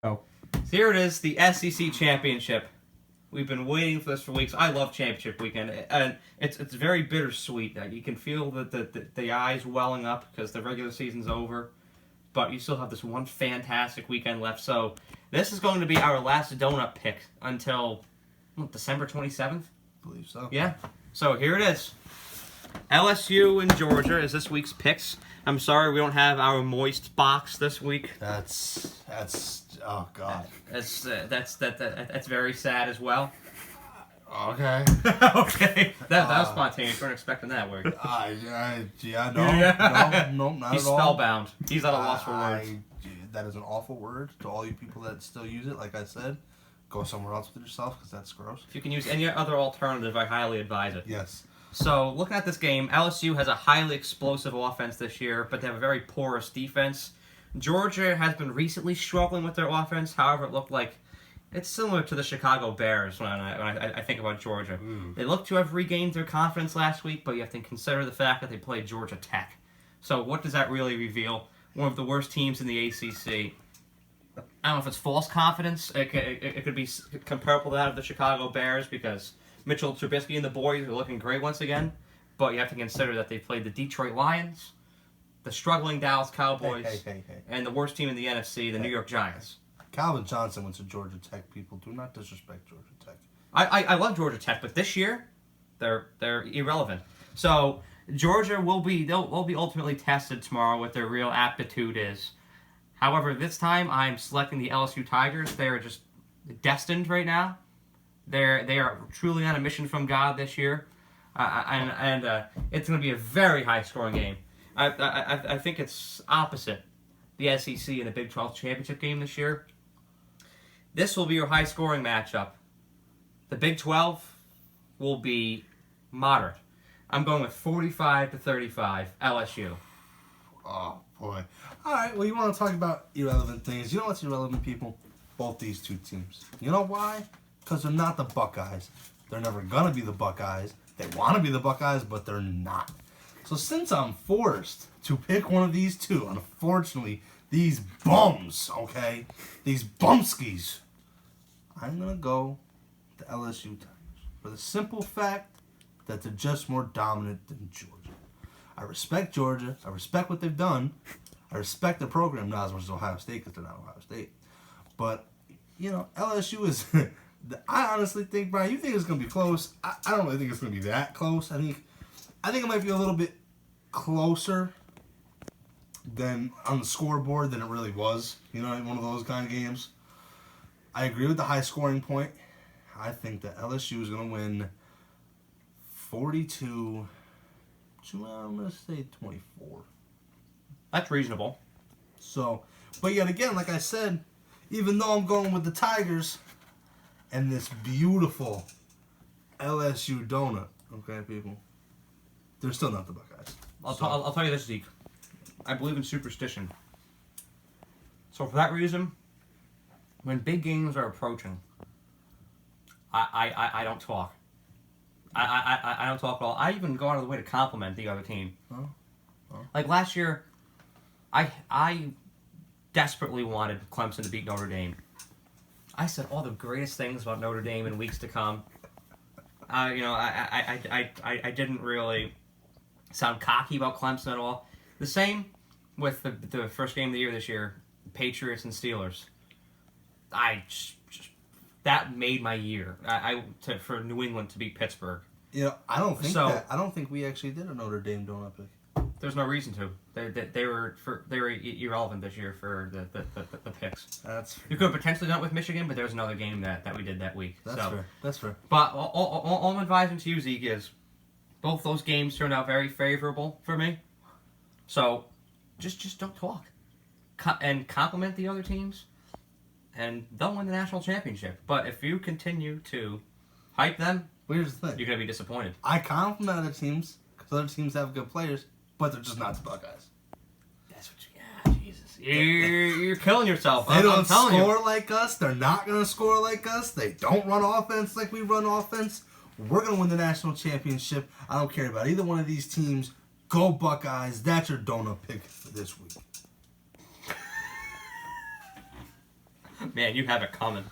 So here it is, the SEC Championship. We've been waiting for this for weeks. I love Championship Weekend, and it's very bittersweet. You can feel the eyes welling up because the regular season's over, but you still have this one fantastic weekend left. So this is going to be our last donut pick until December 27th? I believe so. Yeah. So here it is. LSU and Georgia is this week's picks. I'm sorry we don't have our moist box this week. That's oh god. That's very sad as well. Okay. Okay. That was spontaneous. We weren't expecting that word. No, not He's at all. spellbound. He's at a loss for words. That is an awful word to all you people that still use it. Like I said, go somewhere else with yourself because that's gross. If you can use any other alternative, I highly advise it. Yes. So, looking at this game, LSU has a highly explosive offense this year, but they have a very porous defense. Georgia has been recently struggling with their offense. However, it looked like it's similar to the Chicago Bears when I think about Georgia. They look to have regained their confidence last week, but you have to consider the fact that they played Georgia Tech. So, what does that really reveal? One of the worst teams in the ACC. I don't know if it's false confidence. It could be comparable to that of the Chicago Bears because Mitchell Trubisky and the boys are looking great once again, but you have to consider that they played the Detroit Lions, the struggling Dallas Cowboys, and the worst team in the NFC, the New York Giants. Calvin Johnson went to Georgia Tech. People do not disrespect Georgia Tech. I love Georgia Tech, but this year they're irrelevant. So Georgia will be ultimately tested tomorrow what their real aptitude is. However, this time I'm selecting the LSU Tigers. They are just destined right now. They are truly on a mission from God this year, and it's going to be a very high-scoring game. I think it's opposite the SEC and the Big 12 championship game this year. This will be your high-scoring matchup. The Big 12 will be moderate. I'm going with 45-35 LSU. Oh boy! All right. Well, you want to talk about irrelevant things? You know what's irrelevant, people? Both these two teams. You know why? Because they're not the Buckeyes. They're never going to be the Buckeyes. They want to be the Buckeyes, but they're not. So since I'm forced to pick one of these two, unfortunately, these bums, okay? These bumskis, I'm going to go the LSU Tigers. For the simple fact that they're just more dominant than Georgia. I respect Georgia. I respect what they've done. I respect the program not as much as Ohio State because they're not Ohio State. But, you know, LSU is... I honestly think, Brian, you think it's going to be close. I don't really think it's going to be that close. I think it might be a little bit closer than on the scoreboard than it really was. You know, one of those kind of games. I agree with the high scoring point. I think that LSU is going to win 42 to, I'm going to say 24. That's reasonable. So, but yet again, like I said, even though I'm going with the Tigers... and this beautiful LSU donut, okay, people? They're still not the Buckeyes. I'll tell you this, Zeke. I believe in superstition. So for that reason, when big games are approaching, I don't talk. I don't talk at all. I even go out of the way to compliment the other team. Oh. Like last year, I desperately wanted Clemson to beat Notre Dame. I said all the greatest things about Notre Dame in weeks to come. I didn't really sound cocky about Clemson at all. The same with the first game of the year this year, Patriots and Steelers. That made my year. For New England to beat Pittsburgh. Yeah, I don't think we actually did a Notre Dame donut pick. There's no reason to. They were irrelevant this year for the picks. You could have potentially done it with Michigan, but there was another game that we did that week. That's fair. But all I'm advising to you, Zeke, is both those games turned out very favorable for me. So just don't talk and compliment the other teams, and they'll win the national championship. But if you continue to hype them, here's the thing: you're gonna be disappointed. I compliment other teams because other teams have good players. But they're just not the Buckeyes. That's what Jesus. You're killing yourself. They don't score like us. They're not going to score like us. They don't run offense like we run offense. We're going to win the national championship. I don't care about either one of these teams. Go Buckeyes. That's your donut pick for this week. Man, you have it coming.